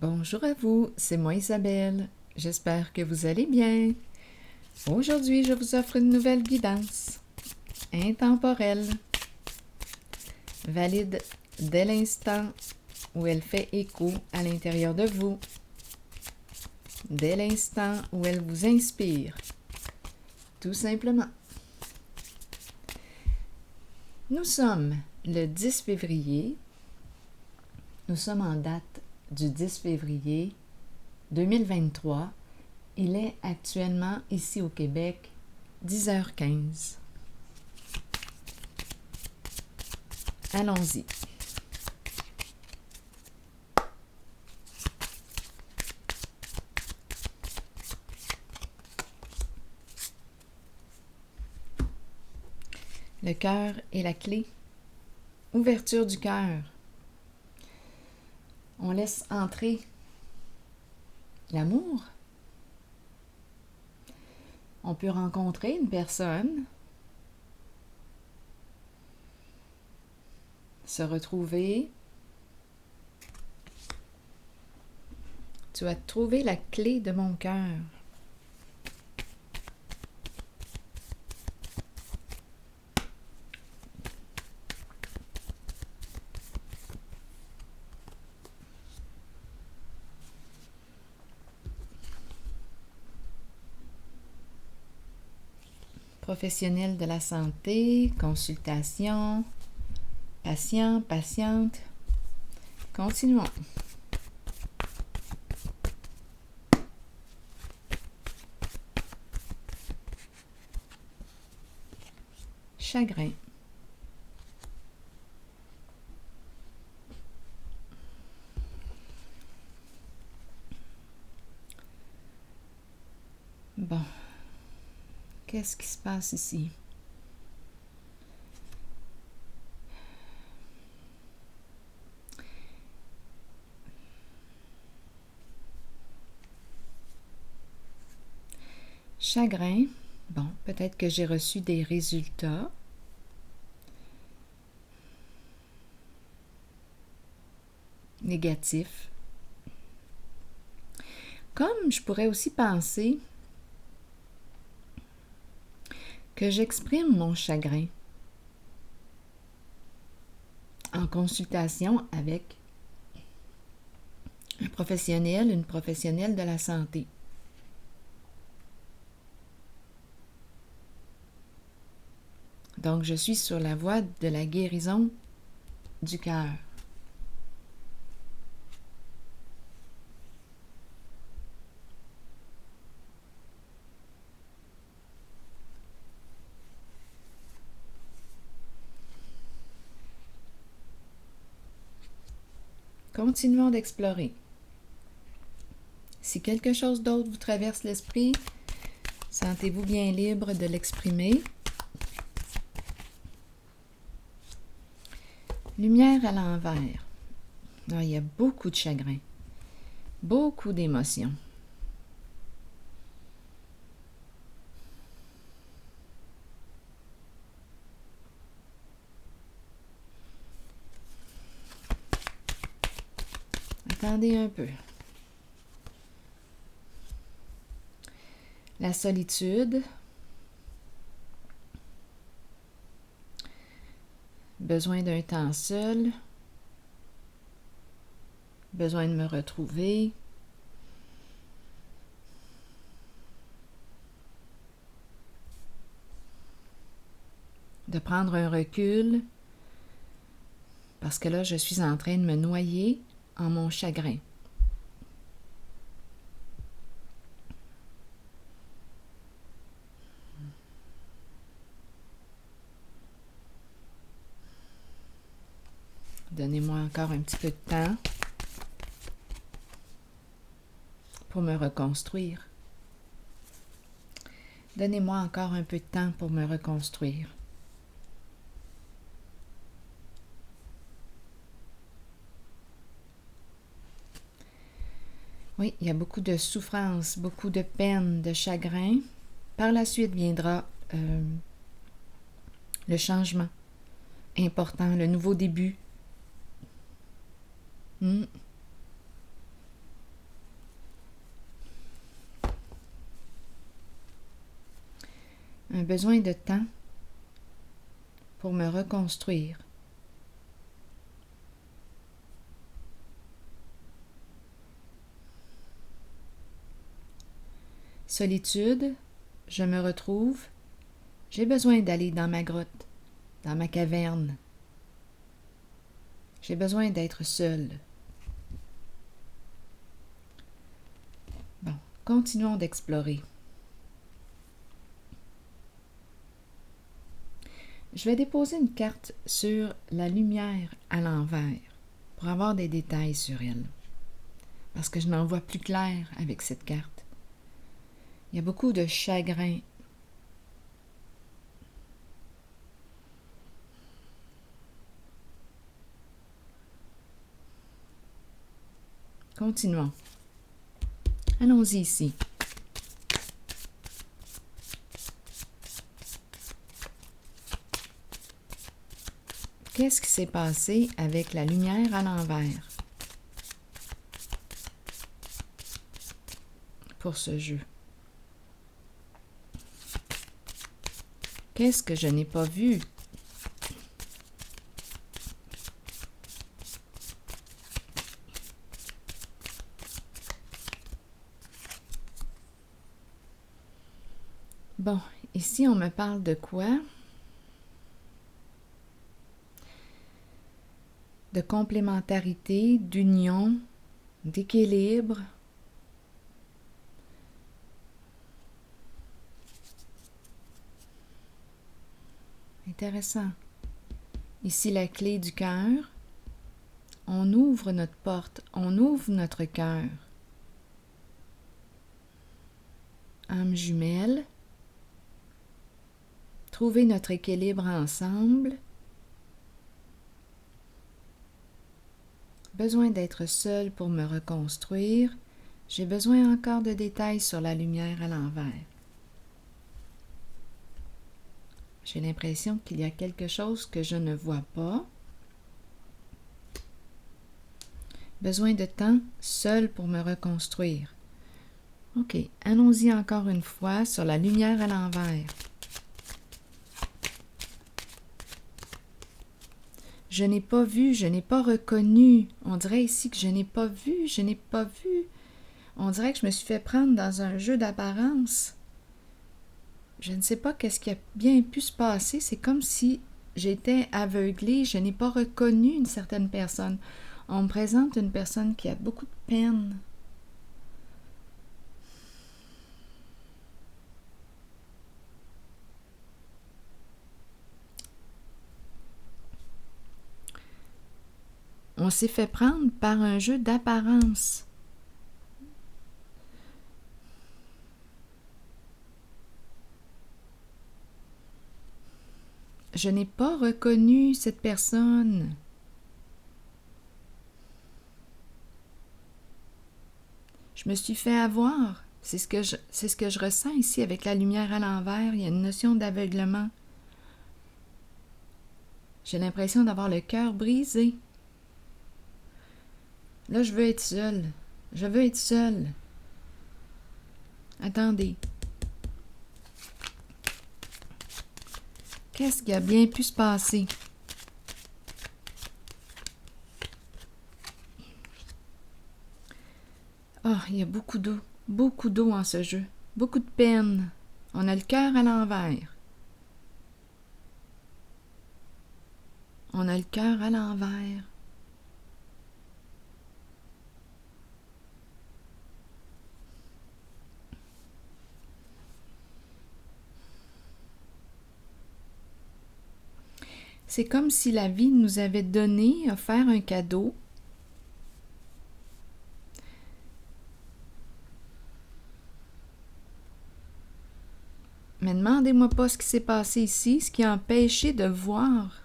Bonjour à vous, c'est moi Isabelle. J'espère que vous allez bien. Aujourd'hui, je vous offre une nouvelle guidance intemporelle, valide dès l'instant où elle fait écho à l'intérieur de vous, dès l'instant où elle vous inspire, tout simplement. Nous sommes le 10 février. Nous sommes en date du 10 février 2023. Il est actuellement ici au Québec 10h15. Allons-y. Le cœur est la clé. Ouverture du cœur. On laisse entrer l'amour. On peut rencontrer une personne, se retrouver. Tu as trouvé la clé de mon cœur. Professionnel de la santé, consultation, patient, patiente. Continuons. Chagrin. Bon, qu'est-ce qui se passe ici? Chagrin. Bon, peut-être que j'ai reçu des résultats. Négatifs. Comme je pourrais aussi penser que j'exprime mon chagrin en consultation avec un professionnel, une professionnelle de la santé. Donc, je suis sur la voie de la guérison du cœur. Continuons d'explorer. Si quelque chose d'autre vous traverse l'esprit, sentez-vous bien libre de l'exprimer. Lumière à l'envers. Ah, il y a beaucoup de chagrin, beaucoup d'émotions. Attendez un peu. La solitude. Besoin d'un temps seul. Besoin de me retrouver. De prendre un recul. Parce que là, je suis en train de me noyer en mon chagrin. Donnez-moi encore un petit peu de temps pour me reconstruire. Donnez-moi encore un peu de temps pour me reconstruire. Oui, il y a beaucoup de souffrance, beaucoup de peine, de chagrin. Par la suite viendra le changement important, le nouveau début. un besoin de temps pour me reconstruire. Solitude, je me retrouve, j'ai besoin d'aller dans ma grotte, dans ma caverne. J'ai besoin d'être seule. Bon, continuons d'explorer. Je vais déposer une carte sur la lumière à l'envers pour avoir des détails sur elle. Parce que je n'en vois plus clair avec cette carte. Il y a beaucoup de chagrin. Continuons. Allons-y ici. Qu'est-ce qui s'est passé avec la lumière à l'envers pour ce jeu? Qu'est-ce que je n'ai pas vu? Bon, ici on me parle de quoi? De complémentarité, d'union, d'équilibre. Intéressant. Ici la clé du cœur. On ouvre notre porte, on ouvre notre cœur. Âme jumelle. Trouver notre équilibre ensemble. Besoin d'être seule pour me reconstruire. J'ai besoin encore de détails sur la lumière à l'envers. J'ai l'impression qu'il y a quelque chose que je ne vois pas. Besoin de temps seul pour me reconstruire. OK, allons-y encore une fois sur la lumière à l'envers. Je n'ai pas vu, je n'ai pas reconnu. On dirait ici que je n'ai pas vu, je n'ai pas vu. On dirait que je me suis fait prendre dans un jeu d'apparence. Je ne sais pas qu'est-ce qui a bien pu se passer. C'est comme si j'étais aveuglée, je n'ai pas reconnu une certaine personne. On me présente une personne qui a beaucoup de peine. On s'est fait prendre par un jeu d'apparence. Je n'ai pas reconnu cette personne. Je me suis fait avoir. C'est ce que je ressens ici avec la lumière à l'envers. Il y a une notion d'aveuglement. J'ai l'impression d'avoir le cœur brisé. Là, je veux être seule. Je veux être seule. Attendez. Qu'est-ce qui a bien pu se passer? Ah, il y a beaucoup d'eau en ce jeu, beaucoup de peine. On a le cœur à l'envers. On a le cœur à l'envers. C'est comme si la vie nous avait donné, offert un cadeau. Mais demandez-moi pas ce qui s'est passé ici, ce qui a empêché de voir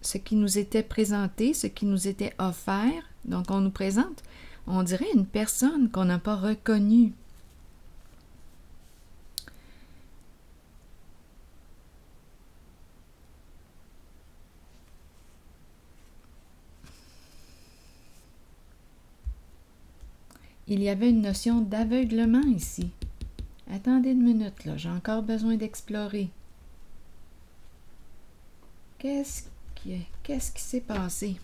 ce qui nous était présenté, ce qui nous était offert. Donc, on nous présente, on dirait une personne qu'on n'a pas reconnue. il y avait une notion d'aveuglement ici. Attendez une minute, là, j'ai encore besoin d'explorer. Qu'est-ce qui s'est passé?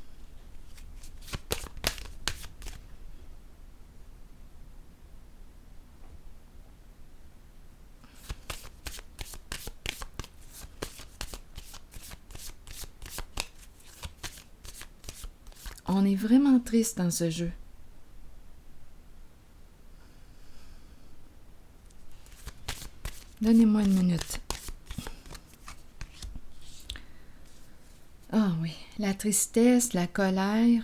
On est vraiment triste dans ce jeu. Donnez-moi une minute. Ah oui, la tristesse, la colère.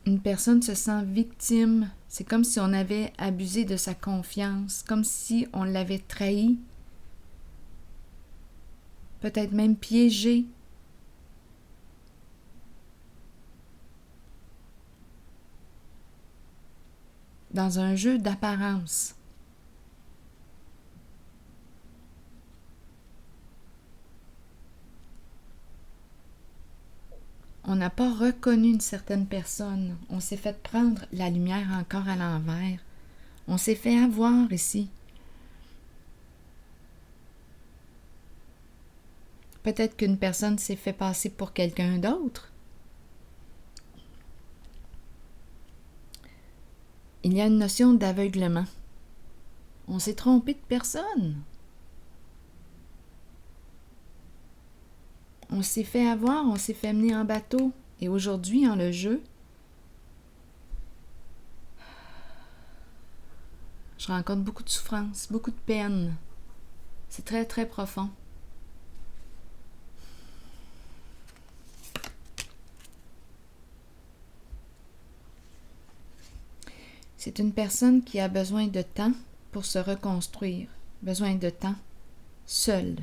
Une personne se sent victime. C'est comme si on avait abusé de sa confiance, comme si on l'avait trahi, peut-être même piégé. Dans un jeu d'apparence. On n'a pas reconnu une certaine personne. On s'est fait prendre la lumière encore à l'envers. On s'est fait avoir ici. Peut-être qu'une personne s'est fait passer pour quelqu'un d'autre. Il y a une notion d'aveuglement. On s'est trompé de personne. On s'est fait avoir, on s'est fait mener en bateau. Et aujourd'hui, en le jeu, je rencontre beaucoup de souffrance, beaucoup de peine. C'est très, très profond. C'est une personne qui a besoin de temps pour se reconstruire, besoin de temps seule.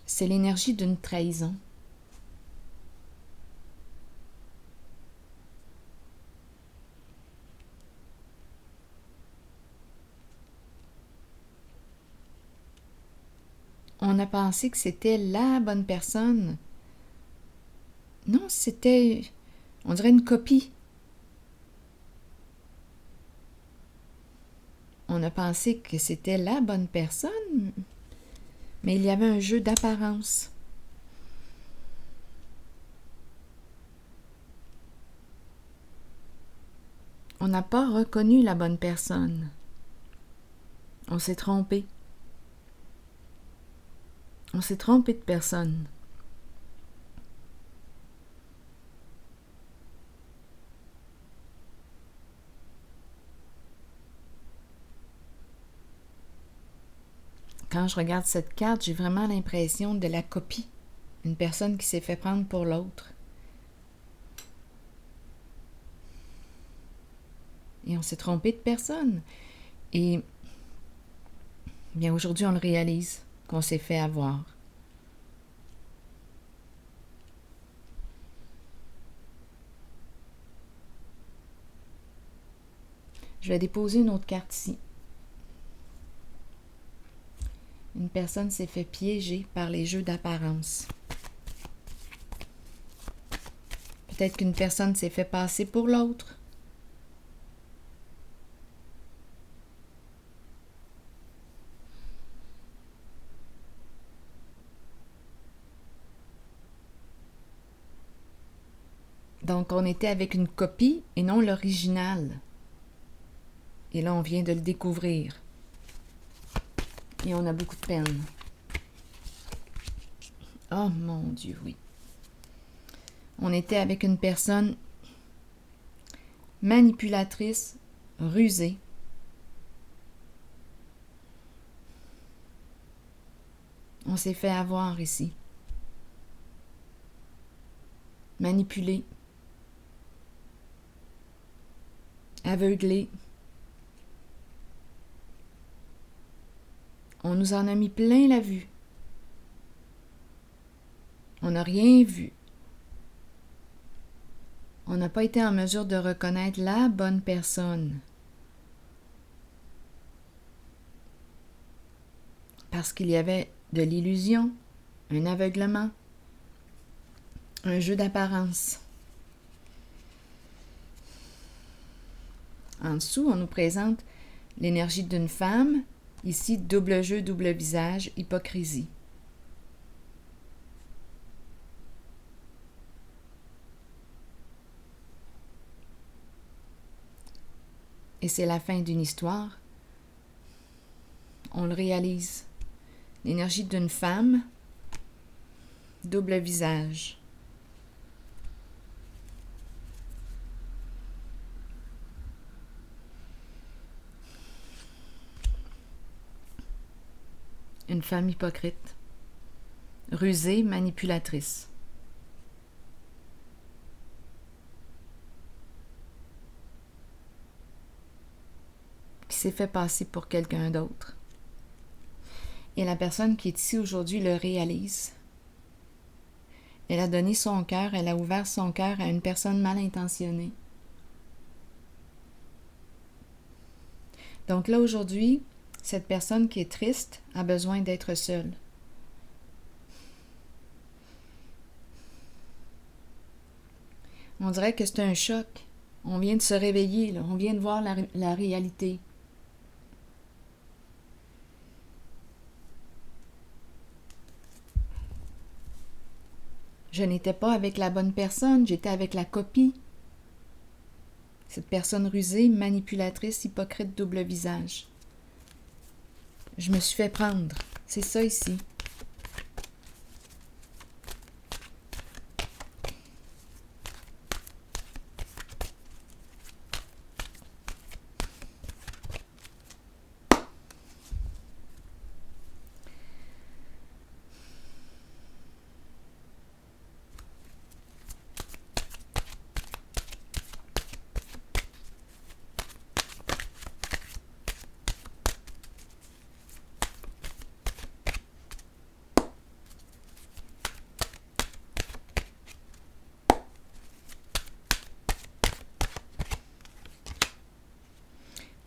C'est l'énergie d'une trahison. On a pensé que c'était la bonne personne. Non, c'était, on dirait une copie. On a pensé que c'était la bonne personne, mais il y avait un jeu d'apparence. On n'a pas reconnu la bonne personne. On s'est trompé. On s'est trompé de personne. Quand je regarde cette carte, j'ai vraiment l'impression de la copie. Une personne qui s'est fait prendre pour l'autre. Et on s'est trompé de personne. Et bien aujourd'hui, on le réalise qu'on s'est fait avoir. Je vais déposer une autre carte ici. Une personne s'est fait piéger par les jeux d'apparence. Peut-être qu'une personne s'est fait passer pour l'autre. Donc, on était avec une copie et non l'original. Et là, on vient de le découvrir. Et on a beaucoup de peine. Oh mon Dieu, oui. On était avec une personne manipulatrice, rusée. On s'est fait avoir ici. Manipulé. Aveuglé. On nous en a mis plein la vue. On n'a rien vu. On n'a pas été en mesure de reconnaître la bonne personne. Parce qu'il y avait de l'illusion, un aveuglement, un jeu d'apparence. En dessous, on nous présente l'énergie d'une femme, ici double jeu, double visage, hypocrisie. Et c'est la fin d'une histoire. On le réalise. L'énergie d'une femme, double visage. Une femme hypocrite, rusée, manipulatrice. Qui s'est fait passer pour quelqu'un d'autre. Et la personne qui est ici aujourd'hui le réalise. Elle a donné son cœur, elle a ouvert son cœur à une personne mal intentionnée. Donc là, aujourd'hui, cette personne qui est triste a besoin d'être seule. On dirait que c'est un choc. On vient de se réveiller, là. On vient de voir la réalité. Je n'étais pas avec la bonne personne, j'étais avec la copie. Cette personne rusée, manipulatrice, hypocrite, double visage. Je me suis fait prendre. C'est ça ici.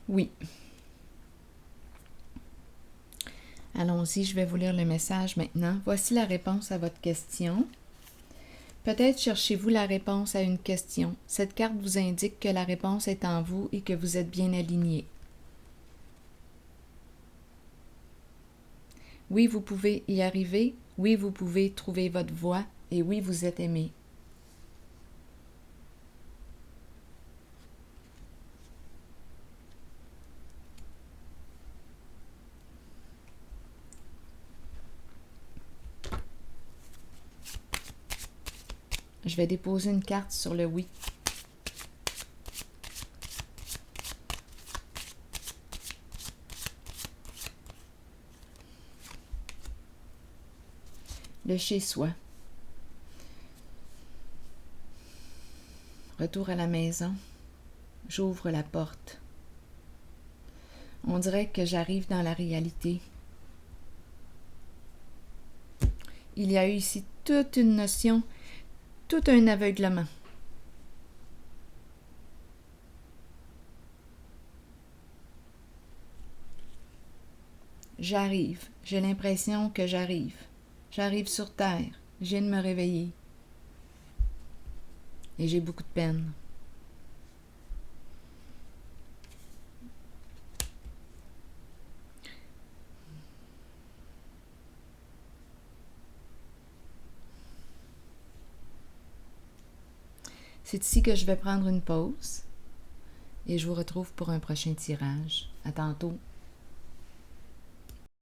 Oui. Allons-y, je vais vous lire le message maintenant. Voici la réponse à votre question. Peut-être cherchez-vous la réponse à une question. Cette carte vous indique que la réponse est en vous et que vous êtes bien aligné. Oui, vous pouvez y arriver. Oui, vous pouvez trouver votre voie. Et oui, vous êtes aimé. Je vais déposer une carte sur le oui. Le chez-soi. Retour à la maison. J'ouvre la porte. On dirait que j'arrive dans la réalité. Il y a eu ici toute une notion, tout un aveuglement. J'arrive. J'ai l'impression que j'arrive. J'arrive sur Terre. Je viens de me réveiller. Et j'ai beaucoup de peine. C'est ici que je vais prendre une pause et je vous retrouve pour un prochain tirage. À tantôt.